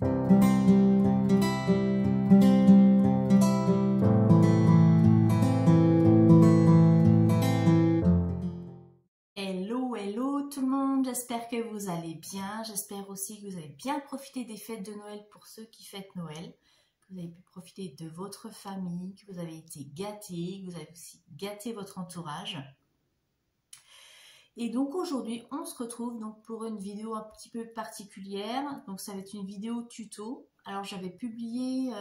Hello, hello tout le monde, j'espère que vous allez bien, j'espère aussi que vous avez bien profité des fêtes de Noël pour ceux qui fêtent Noël, que vous avez pu profiter de votre famille, que vous avez été gâtés, que vous avez aussi gâté votre entourage. Et donc aujourd'hui, on se retrouve donc pour une vidéo un petit peu particulière, donc ça va être une vidéo tuto. Alors j'avais publié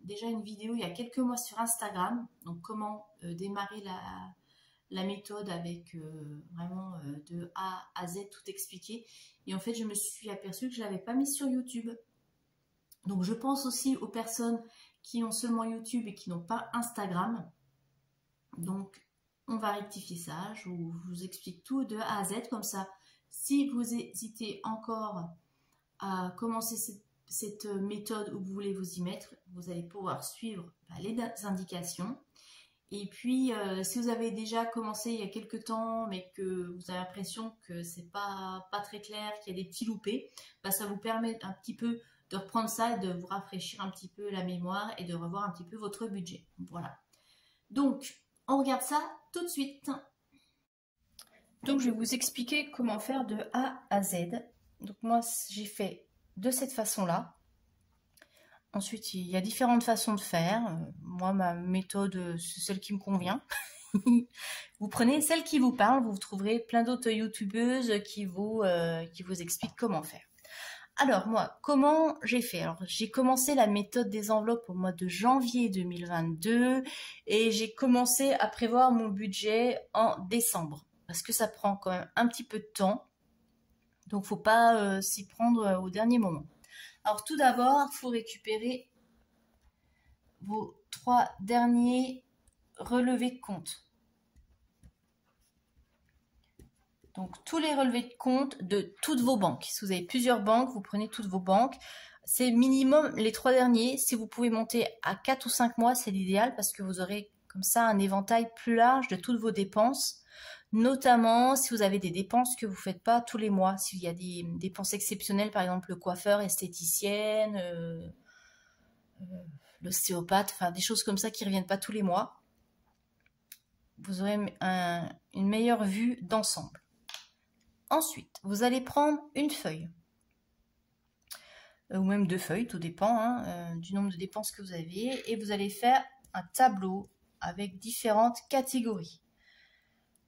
déjà une vidéo il y a quelques mois sur Instagram, donc comment démarrer la méthode avec vraiment de A à Z tout expliqué. Et en fait, je me suis aperçue que je ne l'avais pas mis sur YouTube. Donc, je pense aussi aux personnes qui ont seulement YouTube et qui n'ont pas Instagram. Donc, on va rectifier ça. Je vous explique tout de A à Z. Comme ça, si vous hésitez encore à commencer cette méthode où vous voulez vous y mettre, vous allez pouvoir suivre les indications. Et puis, si vous avez déjà commencé il y a quelques temps, mais que vous avez l'impression que c'est pas très clair, qu'il y a des petits loupés, bah, ça vous permet un petit peu de reprendre ça et de vous rafraîchir un petit peu la mémoire et de revoir un petit peu votre budget. Voilà. Donc, on regarde ça tout de suite. Donc, je vais vous expliquer comment faire de A à Z. Donc, moi, j'ai fait de cette façon-là. Ensuite, il y a différentes façons de faire. Moi, ma méthode, c'est celle qui me convient. Vous prenez celle qui vous parle. Vous trouverez plein d'autres youtubeuses qui vous expliquent comment faire. Alors, moi, comment j'ai fait? Alors, j'ai commencé la méthode des enveloppes au mois de janvier 2022 et j'ai commencé à prévoir mon budget en décembre parce que ça prend quand même un petit peu de temps. Donc, faut pas s'y prendre au dernier moment. Alors tout d'abord, il faut récupérer vos 3 derniers relevés de compte. Donc tous les relevés de compte de toutes vos banques. Si vous avez plusieurs banques, vous prenez toutes vos banques. C'est minimum les 3 derniers. Si vous pouvez monter à 4 ou 5 mois, c'est l'idéal parce que vous aurez comme ça un éventail plus large de toutes vos dépenses. Notamment si vous avez des dépenses que vous ne faites pas tous les mois. S'il y a des dépenses exceptionnelles, par exemple le coiffeur, esthéticienne, l'ostéopathe, enfin des choses comme ça qui ne reviennent pas tous les mois, vous aurez une meilleure vue d'ensemble. Ensuite, vous allez prendre une feuille, ou même 2 feuilles, tout dépend du nombre de dépenses que vous avez, et vous allez faire un tableau avec différentes catégories.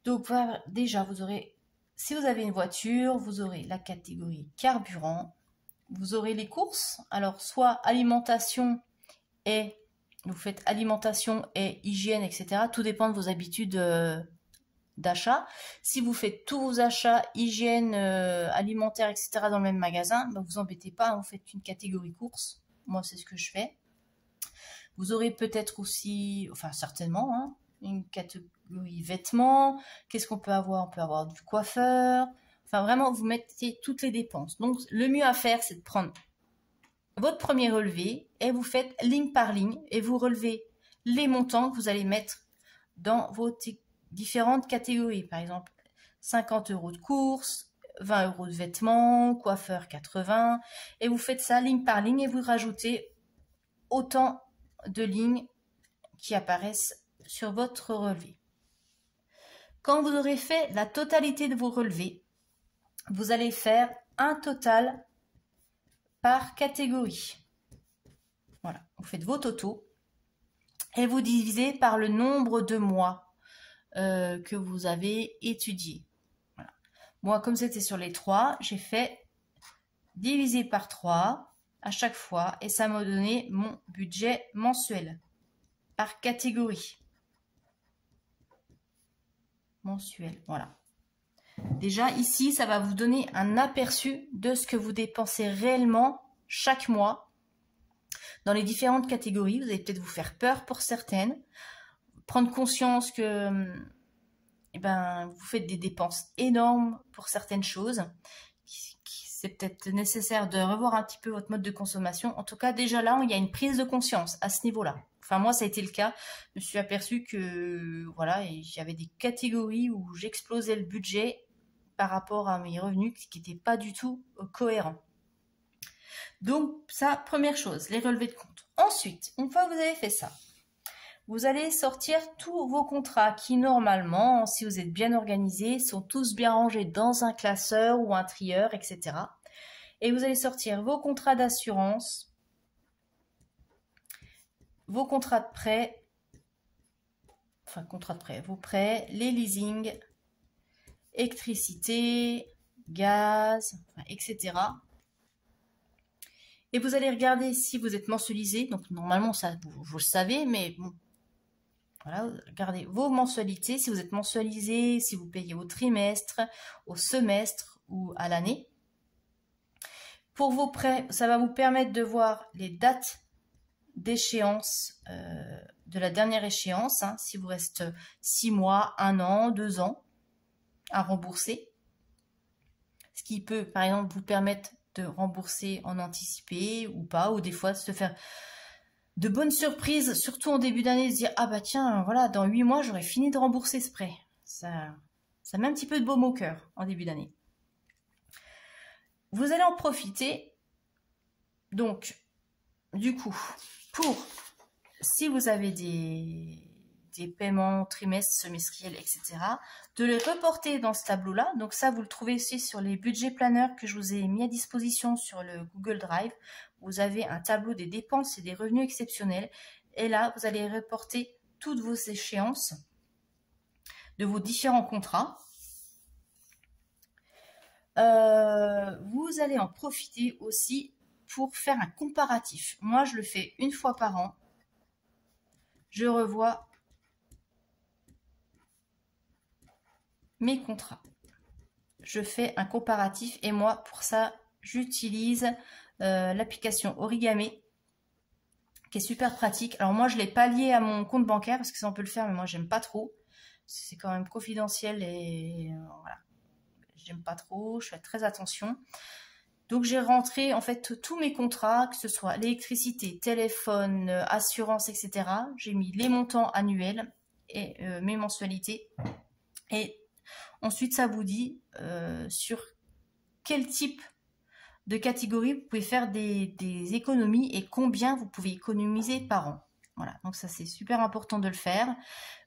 Donc déjà, vous aurez, si vous avez une voiture, vous aurez la catégorie carburant, vous aurez les courses, alors soit alimentation et vous faites alimentation et hygiène, etc. Tout dépend de vos habitudes d'achat. Si vous faites tous vos achats, hygiène, alimentaire, etc. dans le même magasin, ben vous embêtez pas, vous faites une catégorie courses. Moi, c'est ce que je fais. Vous aurez peut-être aussi, enfin certainement, une catégorie vêtements. Qu'est-ce qu'on peut avoir? On peut avoir du coiffeur. Enfin, vraiment, vous mettez toutes les dépenses. Donc, le mieux à faire, c'est de prendre votre premier relevé et vous faites ligne par ligne et vous relevez les montants que vous allez mettre dans vos différentes catégories. Par exemple, 50 € de courses, 20 € de vêtements, coiffeur 80, et vous faites ça ligne par ligne et vous rajoutez autant de lignes qui apparaissent sur votre relevé. Quand vous aurez fait la totalité de vos relevés, vous allez faire un total par catégorie. Voilà, vous faites vos totaux et vous divisez par le nombre de mois que vous avez étudié. Voilà. Moi, comme c'était sur les 3, j'ai fait diviser par 3 à chaque fois et ça m'a donné mon budget mensuel par catégorie. Mensuel, voilà. Déjà ici, ça va vous donner un aperçu de ce que vous dépensez réellement chaque mois dans les différentes catégories. Vous allez peut-être vous faire peur pour certaines, prendre conscience que vous faites des dépenses énormes pour certaines choses. C'est peut-être nécessaire de revoir un petit peu votre mode de consommation. En tout cas, déjà là, il y a une prise de conscience à ce niveau-là. Enfin, moi, ça a été le cas. Je me suis aperçue que, voilà, j'avais des catégories où j'explosais le budget par rapport à mes revenus qui n'étaient pas du tout cohérents. Donc ça, première chose, les relevés de compte. Ensuite, une fois que vous avez fait ça, vous allez sortir tous vos contrats qui, normalement, si vous êtes bien organisé, sont tous bien rangés dans un classeur ou un trieur, etc. Et vous allez sortir vos contrats d'assurance, vos contrats de prêt, vos prêts, les leasings, électricité, gaz, etc. Et vous allez regarder si vous êtes mensualisé. Donc, normalement, ça, vous le savez, mais bon. Voilà, regardez vos mensualités, si vous êtes mensualisé, si vous payez au trimestre, au semestre ou à l'année. Pour vos prêts, ça va vous permettre de voir les dates d'échéance de la dernière échéance, hein, si vous reste 6 mois, 1 an, 2 ans à rembourser. Ce qui peut, par exemple, vous permettre de rembourser en anticipé ou pas, ou des fois de se faire de bonnes surprises, surtout en début d'année, de se dire « Ah bah tiens, voilà, dans 8 mois, j'aurais fini de rembourser ce prêt. » Ça met un petit peu de baume au cœur en début d'année. Vous allez en profiter, donc, du coup, si vous avez des paiements trimestres, semestriels, etc., de les reporter dans ce tableau-là. Donc ça, vous le trouvez aussi sur les budgets planeurs que je vous ai mis à disposition sur le Google Drive. Vous avez un tableau des dépenses et des revenus exceptionnels. Et là, vous allez reporter toutes vos échéances de vos différents contrats. Vous allez en profiter aussi pour faire un comparatif. Moi, je le fais une fois par an. Je revois mes contrats. Je fais un comparatif et moi, pour ça, j'utilise l'application Origami, qui est super pratique. Alors moi, je l'ai pas lié à mon compte bancaire, parce que ça, on peut le faire, mais moi, j'aime pas trop. C'est quand même confidentiel et voilà. J'aime pas trop, je fais très attention. Donc, j'ai rentré, en fait, tous mes contrats, que ce soit l'électricité, téléphone, assurance, etc. J'ai mis les montants annuels et mes mensualités. Et ensuite, ça vous dit sur quel type de catégorie vous pouvez faire des économies et combien vous pouvez économiser par an. Voilà, donc ça c'est super important de le faire.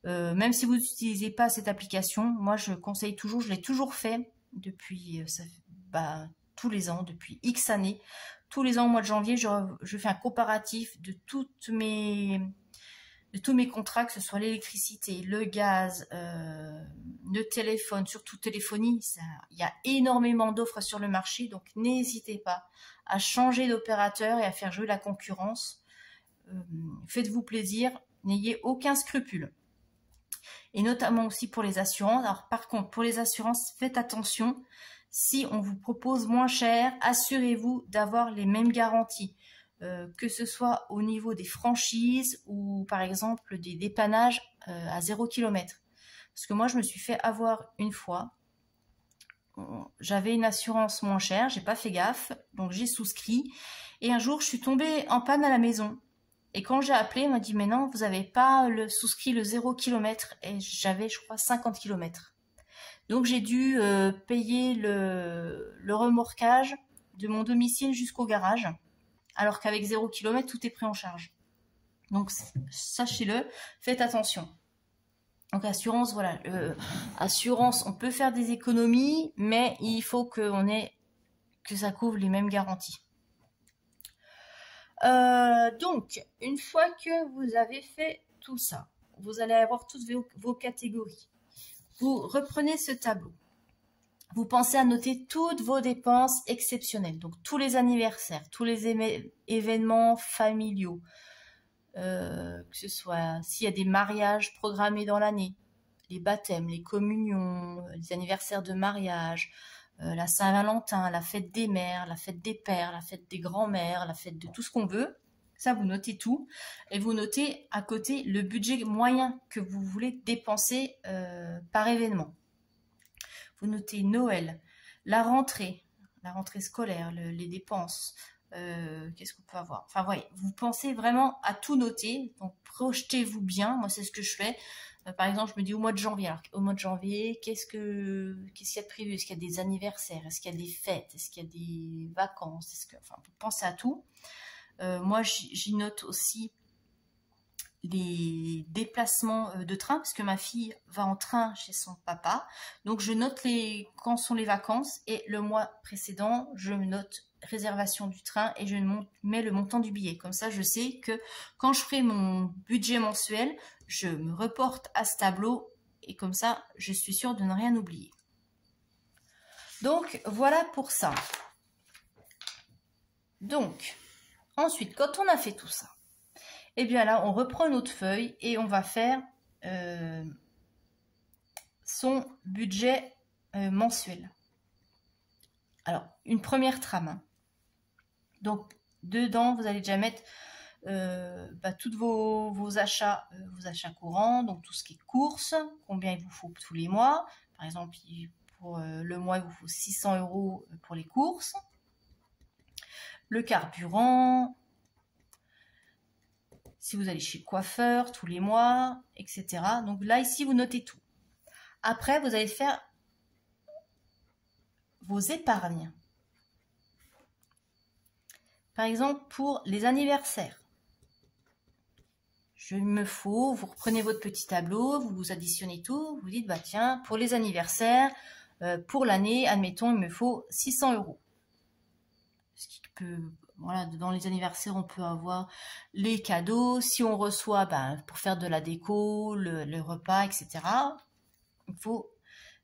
Même si vous n'utilisez pas cette application, moi je conseille toujours, je l'ai toujours fait depuis tous les ans, depuis X années. Tous les ans au mois de janvier, je fais un comparatif de tous mes contrats, que ce soit l'électricité, le gaz, le téléphone, surtout téléphonie. Il y a énormément d'offres sur le marché, donc n'hésitez pas à changer d'opérateur et à faire jouer la concurrence. Faites-vous plaisir, n'ayez aucun scrupule. Et notamment aussi pour les assurances. Alors par contre, pour les assurances, faites attention. Si on vous propose moins cher, assurez-vous d'avoir les mêmes garanties. Que ce soit au niveau des franchises ou par exemple des dépannages à 0 km. Parce que moi, je me suis fait avoir une fois. J'avais une assurance moins chère, j'ai pas fait gaffe, donc j'ai souscrit. Et un jour, je suis tombée en panne à la maison. Et quand j'ai appelé, on m'a dit « Mais non, vous n'avez pas souscrit le 0 km. » Et j'avais, je crois, 50 km. Donc, j'ai dû payer le remorquage de mon domicile jusqu'au garage. Alors qu'avec 0 km, tout est pris en charge. Donc, sachez-le, faites attention. Donc, assurance, voilà. Assurance, on peut faire des économies, mais il faut que ça couvre les mêmes garanties. Donc, une fois que vous avez fait tout ça, vous allez avoir toutes vos catégories. Vous reprenez ce tableau. Vous pensez à noter toutes vos dépenses exceptionnelles, donc tous les anniversaires, tous les événements familiaux, que ce soit s'il y a des mariages programmés dans l'année, les baptêmes, les communions, les anniversaires de mariage, la Saint-Valentin, la fête des mères, la fête des pères, la fête des grands-mères, la fête de tout ce qu'on veut. Ça, vous notez tout. Et vous notez à côté le budget moyen que vous voulez dépenser par événement. Vous notez Noël, la rentrée scolaire, les dépenses. Qu'est-ce qu'on peut avoir? Enfin, voyez, vous pensez vraiment à tout noter. Donc, projetez-vous bien. Moi, c'est ce que je fais. Par exemple, je me dis au mois de janvier. Alors, au mois de janvier, qu'est-ce qu'il y a de prévu? Est-ce qu'il y a des anniversaires? Est-ce qu'il y a des fêtes? Est-ce qu'il y a des vacances? Enfin, vous pensez à tout. Moi, j'y note aussi les déplacements de train, parce que ma fille va en train chez son papa. Donc, je note quand sont les vacances, et le mois précédent, je me note réservation du train et je mets le montant du billet. Comme ça, je sais que quand je ferai mon budget mensuel, je me reporte à ce tableau et comme ça, je suis sûre de ne rien oublier. Donc, voilà pour ça. Donc, ensuite, quand on a fait tout ça, et bien là, on reprend notre feuille et on va faire son budget mensuel. Alors, une première trame. Hein. Donc, dedans, vous allez déjà mettre tous vos achats courants, donc tout ce qui est courses, combien il vous faut tous les mois. Par exemple, pour le mois, il vous faut 600 € pour les courses. Le carburant, si vous allez chez le coiffeur tous les mois, etc. Donc là, ici, vous notez tout. Après, vous allez faire vos épargnes. Par exemple, pour les anniversaires. Vous reprenez votre petit tableau, vous additionnez tout, vous dites, bah tiens, pour les anniversaires, pour l'année, admettons, il me faut 600 €. Ce qui peut... Voilà, dans les anniversaires, on peut avoir les cadeaux. Si on reçoit, pour faire de la déco, le repas, etc., il faut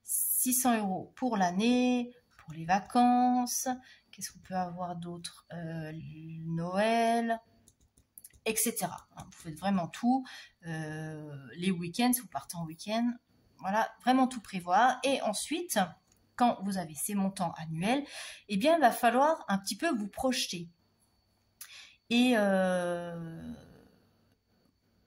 600 € pour l'année, pour les vacances. Qu'est-ce qu'on peut avoir d'autre? Noël, etc. Vous faites vraiment tout. Les week-ends, si vous partez en week-end, voilà, vraiment tout prévoir. Et ensuite, quand vous avez ces montants annuels, eh bien, il va falloir un petit peu vous projeter. Et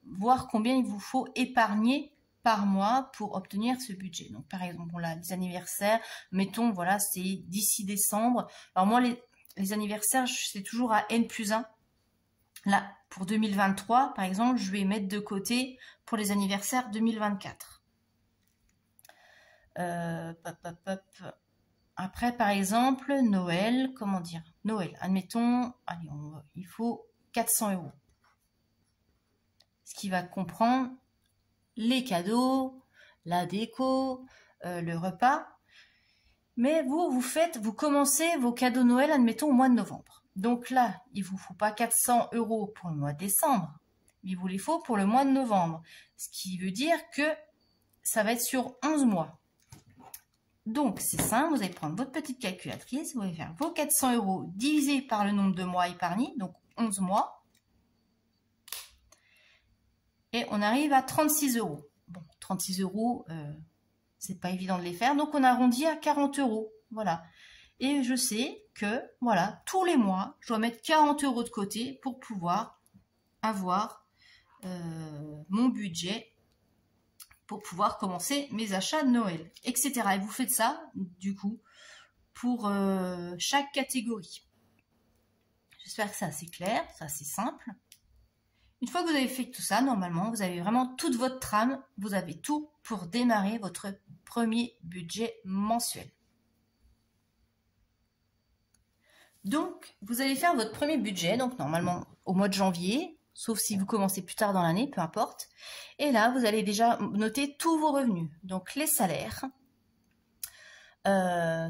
voir combien il vous faut épargner par mois pour obtenir ce budget. Donc par exemple, bon, là, les anniversaires, mettons, voilà, c'est d'ici décembre. Alors moi, les anniversaires, c'est toujours à N+1. Là, pour 2023, par exemple, je vais mettre de côté pour les anniversaires 2024. Après, par exemple, Noël, comment dire? Noël, admettons, allez, il faut 400 €. Ce qui va comprendre les cadeaux, la déco, le repas. Mais vous commencez vos cadeaux Noël, admettons, au mois de novembre. Donc là, il ne vous faut pas 400 € pour le mois de décembre. Il vous les faut pour le mois de novembre. Ce qui veut dire que ça va être sur 11 mois. Donc, c'est simple, vous allez prendre votre petite calculatrice, vous allez faire vos 400 € divisé par le nombre de mois épargnés, donc 11 mois. Et on arrive à 36 €. Bon, 36 €, c'est pas évident de les faire, donc on arrondit à 40 €. Voilà. Et je sais que, voilà, tous les mois, je dois mettre 40 € de côté pour pouvoir avoir mon budget, pour pouvoir commencer mes achats de Noël, etc. Et vous faites ça, du coup, pour chaque catégorie. J'espère que c'est assez clair, c'est assez simple. Une fois que vous avez fait tout ça, normalement, vous avez vraiment toute votre trame, vous avez tout pour démarrer votre premier budget mensuel. Donc, vous allez faire votre premier budget, donc normalement au mois de janvier, sauf si vous commencez plus tard dans l'année, peu importe. Et là, vous allez déjà noter tous vos revenus, donc les salaires,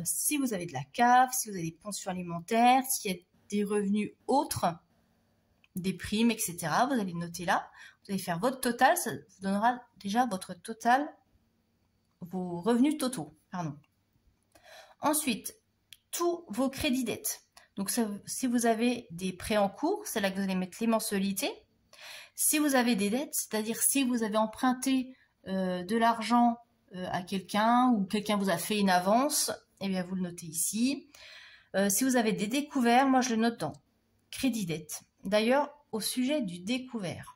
si vous avez de la CAF, si vous avez des pensions alimentaires, s'il y a des revenus autres, des primes, etc. Vous allez noter là, vous allez faire votre total, ça vous donnera déjà votre total, vos revenus totaux, pardon. Ensuite, tous vos crédits dettes. Donc, si vous avez des prêts en cours, c'est là que vous allez mettre les mensualités. Si vous avez des dettes, c'est-à-dire si vous avez emprunté de l'argent à quelqu'un ou quelqu'un vous a fait une avance, eh bien, vous le notez ici. Si vous avez des découverts, moi, je le note dans crédit dette. D'ailleurs, au sujet du découvert,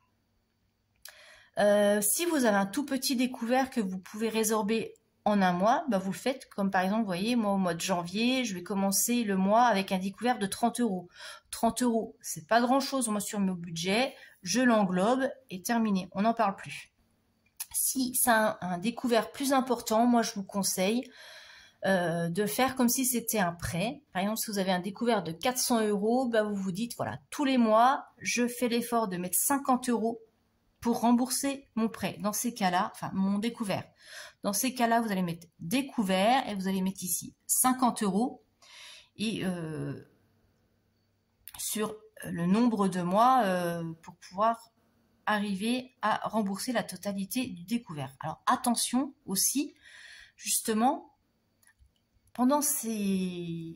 si vous avez un tout petit découvert que vous pouvez résorber en un mois, vous le faites comme par exemple, vous voyez, moi au mois de janvier, je vais commencer le mois avec un découvert de 30 €. 30 €, c'est pas grand chose moi sur mon budget, je l'englobe et terminé, on n'en parle plus. Si c'est un découvert plus important, moi je vous conseille de faire comme si c'était un prêt. Par exemple, si vous avez un découvert de 400 €, bah, vous vous dites, voilà, tous les mois, je fais l'effort de mettre 50 € pour rembourser mon prêt. Dans ces cas-là, enfin mon découvert. Dans ces cas-là, vous allez mettre découvert et vous allez mettre ici 50 € et sur le nombre de mois pour pouvoir arriver à rembourser la totalité du découvert. Alors attention aussi, justement, pendant ces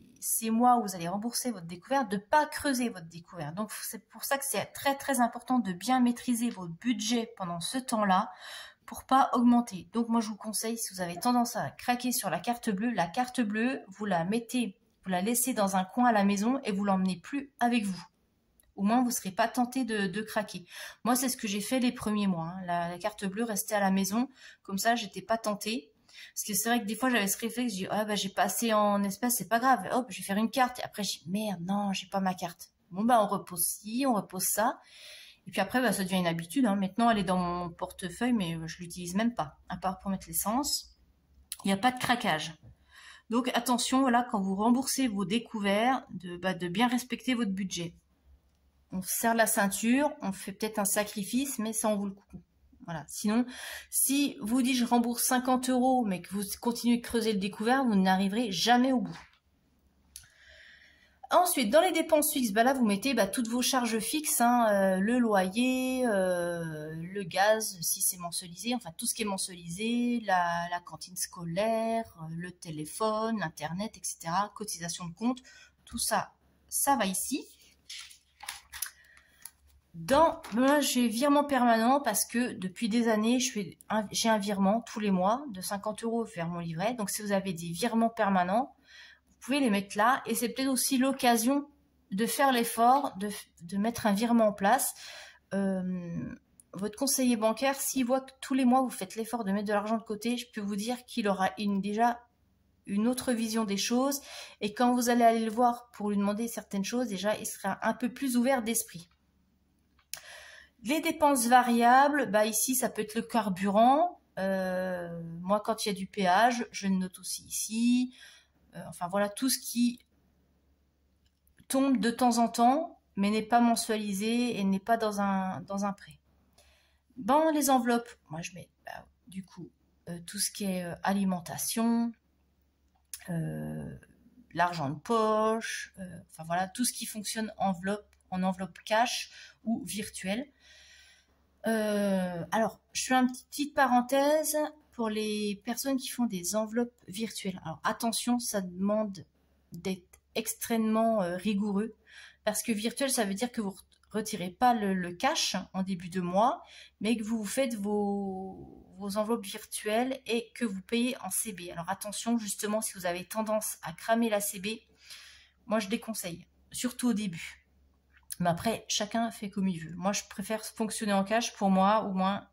mois où vous allez rembourser votre découvert, de ne pas creuser votre découvert. Donc c'est pour ça que c'est très très important de bien maîtriser votre budget pendant ce temps-là pour pas augmenter. Donc moi je vous conseille, si vous avez tendance à craquer sur la carte bleue, vous la mettez, vous la laissez dans un coin à la maison et vous l'emmenez plus avec vous. Au moins vous ne serez pas tenté de craquer. Moi c'est ce que j'ai fait les premiers mois. Hein. La carte bleue restait à la maison, comme ça j'étais pas tentée. Parce que c'est vrai que des fois j'avais ce réflexe, je dis ah bah j'ai pas assez en espèces, c'est pas grave, hop je vais faire une carte. Et après je dis merde non j'ai pas ma carte. Bon bah on repose ci, on repose ça. Et puis après bah, ça devient une habitude. Hein. Maintenant elle est dans mon portefeuille mais je l'utilise même pas, à part pour mettre l'essence. Il n'y a pas de craquage. Donc attention voilà quand vous remboursez vos découverts de bien respecter votre budget. On serre la ceinture, on fait peut-être un sacrifice mais ça en vaut le coup. Voilà. Sinon, si vous dites je rembourse 50 € mais que vous continuez de creuser le découvert, vous n'arriverez jamais au bout. Ensuite, dans les dépenses fixes, bah là vous mettez toutes vos charges fixes, hein, le loyer, le gaz si c'est mensualisé, enfin tout ce qui est mensualisé, la cantine scolaire, le téléphone, l'internet, etc. Cotisation de compte, tout ça, ça va ici. Moi j'ai virement permanent parce que depuis des années j'ai un virement tous les mois de 50 € vers mon livret. Donc si vous avez des virements permanents, vous pouvez les mettre là et c'est peut-être aussi l'occasion de faire l'effort de mettre un virement en place. Votre conseiller bancaire, s'il voit que tous les mois vous faites l'effort de mettre de l'argent de côté, je peux vous dire qu'il aura déjà une autre vision des choses et quand vous allez aller le voir pour lui demander certaines choses, déjà il sera un peu plus ouvert d'esprit. Les dépenses variables, ici, ça peut être le carburant. Moi, quand il y a du péage, je le note aussi ici. Enfin, voilà, tout ce qui tombe de temps en temps, mais n'est pas mensualisé et n'est pas dans un prêt. Dans les enveloppes, moi, je mets, du coup, tout ce qui est alimentation, l'argent de poche, enfin, voilà, tout ce qui fonctionne en enveloppe cash ou virtuelle. Alors, je fais une petite parenthèse pour les personnes qui font des enveloppes virtuelles. Alors, attention, ça demande d'être extrêmement rigoureux parce que virtuel, ça veut dire que vous ne retirez pas le cash en début de mois, mais que vous faites vos enveloppes virtuelles et que vous payez en CB. Alors, attention, justement, si vous avez tendance à cramer la CB, moi, je déconseille, surtout au début. Mais après, chacun fait comme il veut. Moi, je préfère fonctionner en cash. Pour moi, au moins,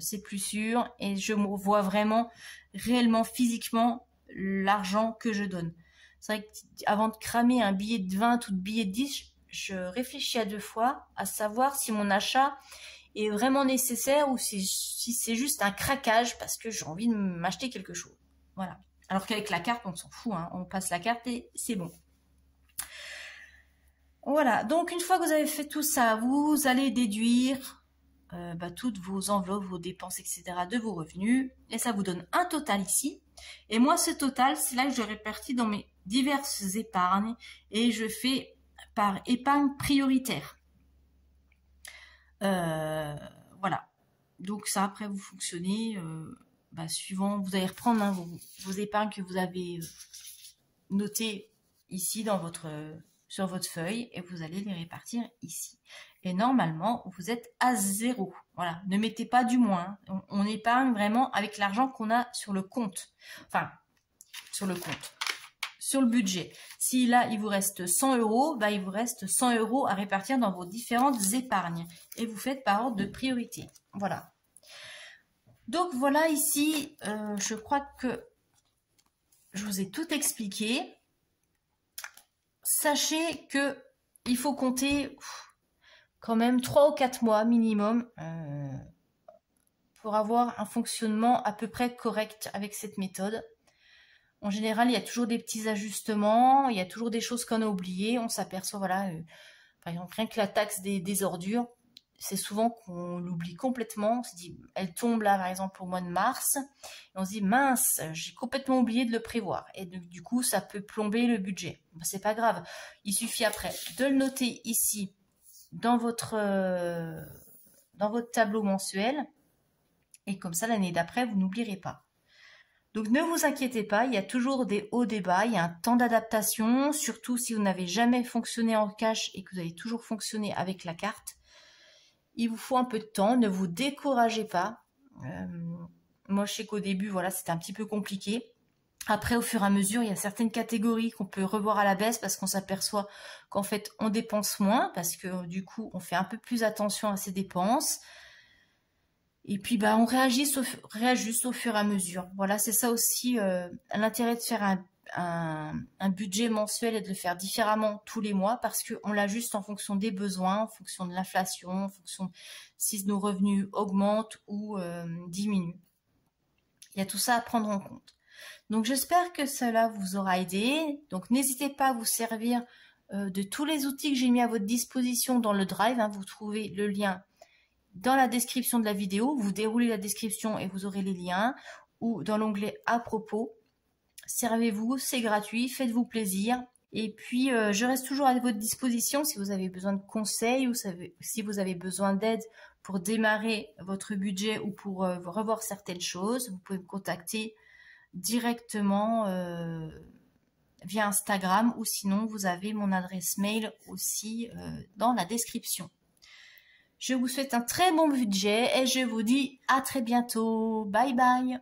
c'est plus sûr. Et je vois vraiment, réellement, physiquement, l'argent que je donne. C'est vrai qu'avant de cramer un billet de 20 ou de billet de 10, je réfléchis à 2 fois, à savoir si mon achat est vraiment nécessaire ou si c'est juste un craquage parce que j'ai envie de m'acheter quelque chose. Voilà. Alors qu'avec la carte, on s'en fout. Hein. On passe la carte et c'est bon. Voilà, donc une fois que vous avez fait tout ça, vous allez déduire toutes vos enveloppes, vos dépenses, etc. de vos revenus. Et ça vous donne un total ici. Et moi, ce total, c'est là que je répartis dans mes diverses épargnes. Et je fais par épargne prioritaire. Voilà. Donc ça, après, vous fonctionnez suivant. Vous allez reprendre vos épargnes que vous avez notées ici sur votre feuille et vous allez les répartir ici. Et normalement, vous êtes à 0. Voilà, ne mettez pas du moins. On épargne vraiment avec l'argent qu'on a sur le compte. Enfin, sur le compte. Sur le budget. Si là, il vous reste 100 €, il vous reste 100 € à répartir dans vos différentes épargnes. Et vous faites par ordre de priorité. Voilà. Donc voilà ici, je crois que je vous ai tout expliqué. Sachez que il faut compter quand même 3 ou 4 mois minimum pour avoir un fonctionnement à peu près correct avec cette méthode. En général, il y a toujours des petits ajustements, il y a toujours des choses qu'on a oubliées. On s'aperçoit, voilà, par exemple, rien que la taxe des ordures, c'est souvent qu'on l'oublie complètement. On se dit, elle tombe là, par exemple, au mois de mars. Et on se dit, mince, j'ai complètement oublié de le prévoir. Et du coup, ça peut plomber le budget. Ben, c'est pas grave. Il suffit après de le noter ici dans votre tableau mensuel. Et comme ça, l'année d'après, vous n'oublierez pas. Donc ne vous inquiétez pas, il y a toujours des hauts, des bas, il y a un temps d'adaptation, surtout si vous n'avez jamais fonctionné en cash et que vous avez toujours fonctionné avec la carte. Il vous faut un peu de temps, ne vous découragez pas. Moi, je sais qu'au début, voilà, c'était un petit peu compliqué. Après, au fur et à mesure, il y a certaines catégories qu'on peut revoir à la baisse parce qu'on s'aperçoit qu'en fait, on dépense moins parce que du coup, on fait un peu plus attention à ses dépenses. Et puis, bah, on réajuste au fur et à mesure. Voilà, c'est ça aussi l'intérêt de faire un budget mensuel et de le faire différemment tous les mois parce qu'on l'ajuste en fonction des besoins, en fonction de l'inflation, en fonction de si nos revenus augmentent ou diminuent. Il y a tout ça à prendre en compte. Donc, j'espère que cela vous aura aidé. Donc, n'hésitez pas à vous servir de tous les outils que j'ai mis à votre disposition dans le Drive. Hein. Vous trouvez le lien dans la description de la vidéo, vous déroulez la description et vous aurez les liens, ou dans l'onglet à propos. Servez-vous, c'est gratuit, faites-vous plaisir. Et puis, je reste toujours à votre disposition si vous avez besoin de conseils ou si vous avez besoin d'aide pour démarrer votre budget ou pour revoir certaines choses. Vous pouvez me contacter directement via Instagram ou sinon vous avez mon adresse mail aussi dans la description. Je vous souhaite un très bon budget et je vous dis à très bientôt. Bye bye.